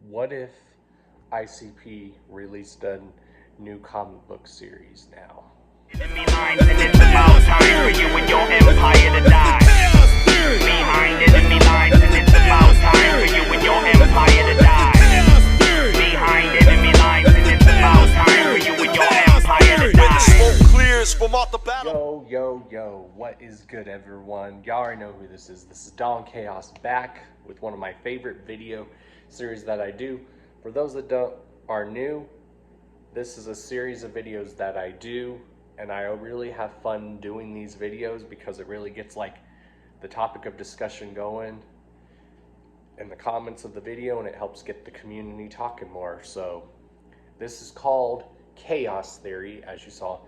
What if ICP released a new comic book series now? Enemy lines, and it's about time for you and your empire to die. Behind enemy lines, and it's about time for you and your empire to die. Behind enemy lines, and it's about time for you and your empire to die. When the smoke clears from off the battle. Yo, what is good, everyone? Y'all already know who this is. This is Don Chaos back with one of my favorite video series that I do. For those that are new, this is a series of videos that I do, and I really have fun doing these videos because it really gets like the topic of discussion going in the comments of the video, and it helps get the community talking more. So this is called Chaos Theory, as you saw,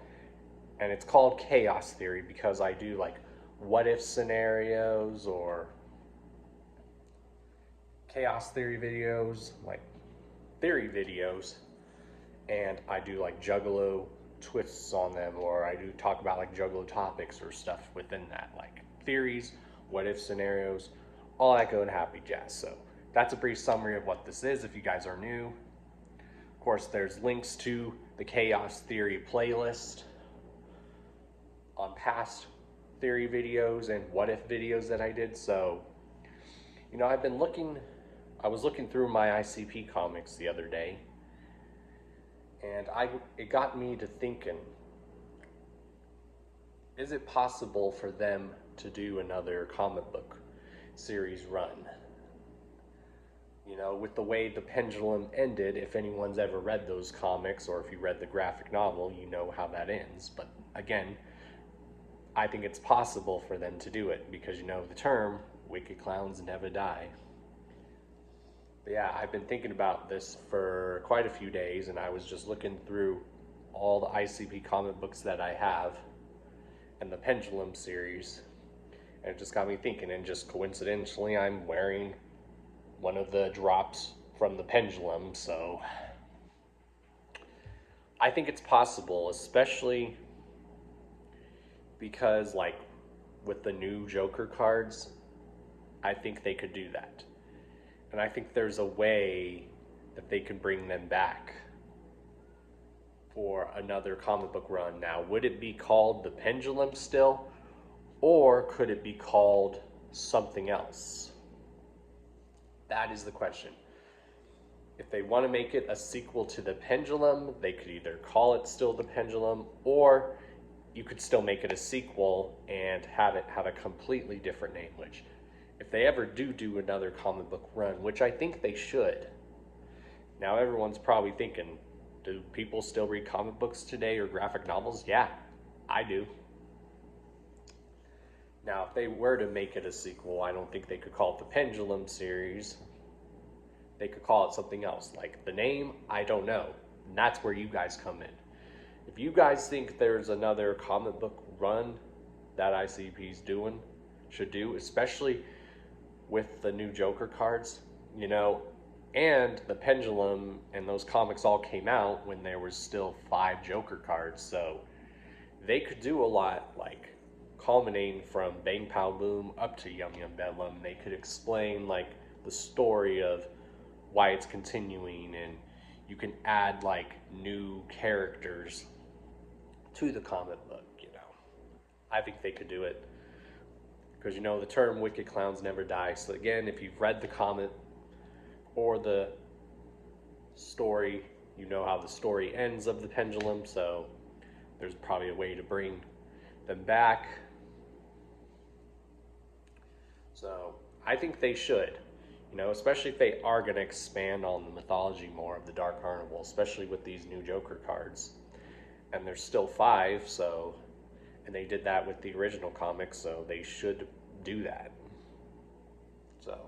and it's called Chaos Theory because I do like what if scenarios or chaos theory videos, like theory videos, and I do like juggalo twists on them, or I do talk about like juggalo topics or stuff within that, like theories, what if scenarios, all that good and happy jazz. So that's a brief summary of what this is if you guys are new. Of course, there's links to the Chaos Theory playlist on past theory videos and what if videos that I did. So, you know, I was looking through my ICP comics the other day, and it got me to thinking, is it possible for them to do another comic book series run? You know, with the way the Pendulum ended, if anyone's ever read those comics, or if you read the graphic novel, you know how that ends. But again, I think it's possible for them to do it because, you know, the term, wicked clowns never die. But yeah, I've been thinking about this for quite a few days, and I was just looking through all the ICP comic books that I have and the Pendulum series, and it just got me thinking. And just coincidentally, I'm wearing one of the drops from the Pendulum, so I think it's possible, especially because, like, with the new Joker cards, I think they could do that. And I think there's a way that they can bring them back for another comic book run. Now, would it be called the Pendulum still, or could it be called something else? That is the question. If they want to make it a sequel to the Pendulum, they could either call it still the Pendulum, or you could still make it a sequel and have it have a completely different name, which, if they ever do another comic book run, which I think they should. Now, everyone's probably thinking, do people still read comic books today or graphic novels? Yeah, I do. Now, if they were to make it a sequel, I don't think they could call it the Pendulum series. They could call it something else. Like the name, I don't know. And that's where you guys come in. If you guys think there's another comic book run that ICP's should do, especially with the new Joker cards, you know, and the Pendulum and those comics all came out when there was still 5 Joker cards, so they could do a lot, like culminating from Bang Pow Boom up to Yum Yum Bedlam. They could explain like the story of why it's continuing, and you can add like new characters to the comic book, you know. I think they could do it. Because, you know, the term wicked clowns never die. So again, if you've read the comic or the story, you know how the story ends of the Pendulum. So there's probably a way to bring them back. So I think they should, you know, especially if they are going to expand on the mythology more of the Dark Carnival, especially with these new Joker cards. And there's still 5, so... And they did that with the original comics, so they should do that. So,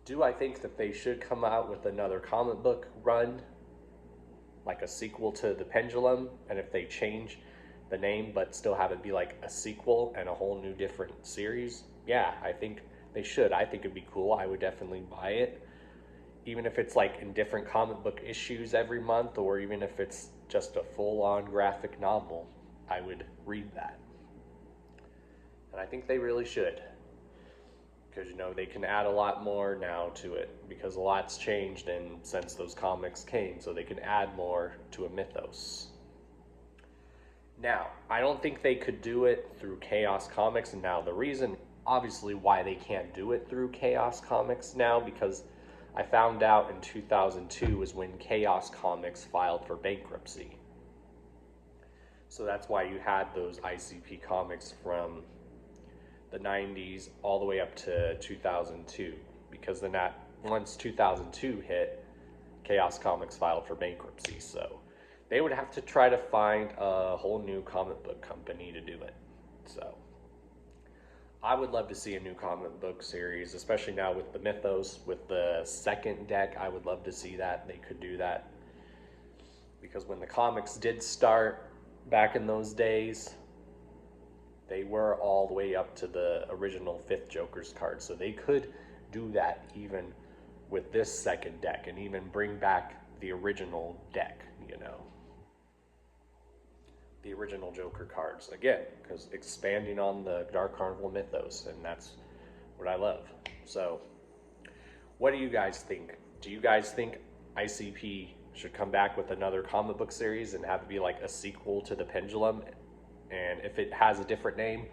do I think that they should come out with another comic book run, like a sequel to the Pendulum? And if they change the name, but still have it be like a sequel and a whole new different series? Yeah, I think they should. I think it'd be cool. I would definitely buy it. Even if it's like in different comic book issues every month, or even if it's just a full-on graphic novel, I would read that. And I think they really should. because you know they can add a lot more now to it because a lot's changed and since those comics came, so they can add more to a mythos. Now, I don't think they could do it through Chaos Comics, and now the reason obviously why they can't do it through Chaos Comics now, because I found out in 2002 is when Chaos Comics filed for bankruptcy. So that's why you had those ICP comics from the 90s all the way up to 2002, because then once 2002 hit, Chaos Comics filed for bankruptcy. So they would have to try to find a whole new comic book company to do it. So I would love to see a new comic book series, especially now with the mythos, with the second deck. I would love to see that. They could do that. Because when the comics did start back in those days, they were all the way up to the original 5th Joker's card. So they could do that even with this second deck and even bring back the original deck, you know. The original Joker cards again, because expanding on the Dark Carnival mythos, and that's what I love. So what do you guys think? Do you guys think ICP should come back with another comic book series and have it be like a sequel to the Pendulum? And if it has a different name,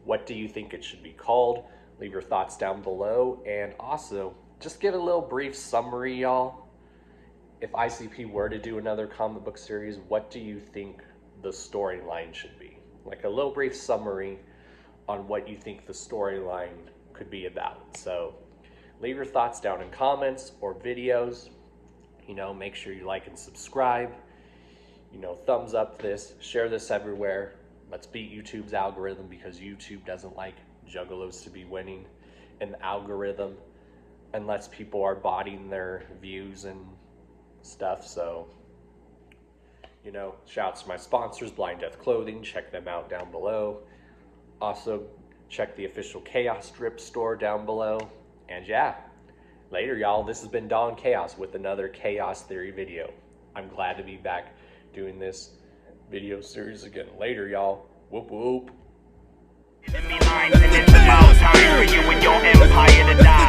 what do you think it should be called? Leave your thoughts down below, and also just give a little brief summary, y'all. If ICP were to do another comic book series, what do you think the storyline should be? Like a little brief summary on what you think the storyline could be about. So leave your thoughts down in comments or videos. You know, make sure you like and subscribe. You know, thumbs up this, share this everywhere. Let's beat YouTube's algorithm, because YouTube doesn't like juggalos to be winning in the algorithm unless people are botting their views and stuff. So, you know, shouts to my sponsors, Blind Death Clothing. Check them out down below. Also, check the official Chaos Strip store down below. And yeah, later, y'all. This has been Dawn Chaos with another Chaos Theory video. I'm glad to be back doing this video series again. Later, y'all. Whoop whoop. Enemy lines, and it's about time for you and your empire to die.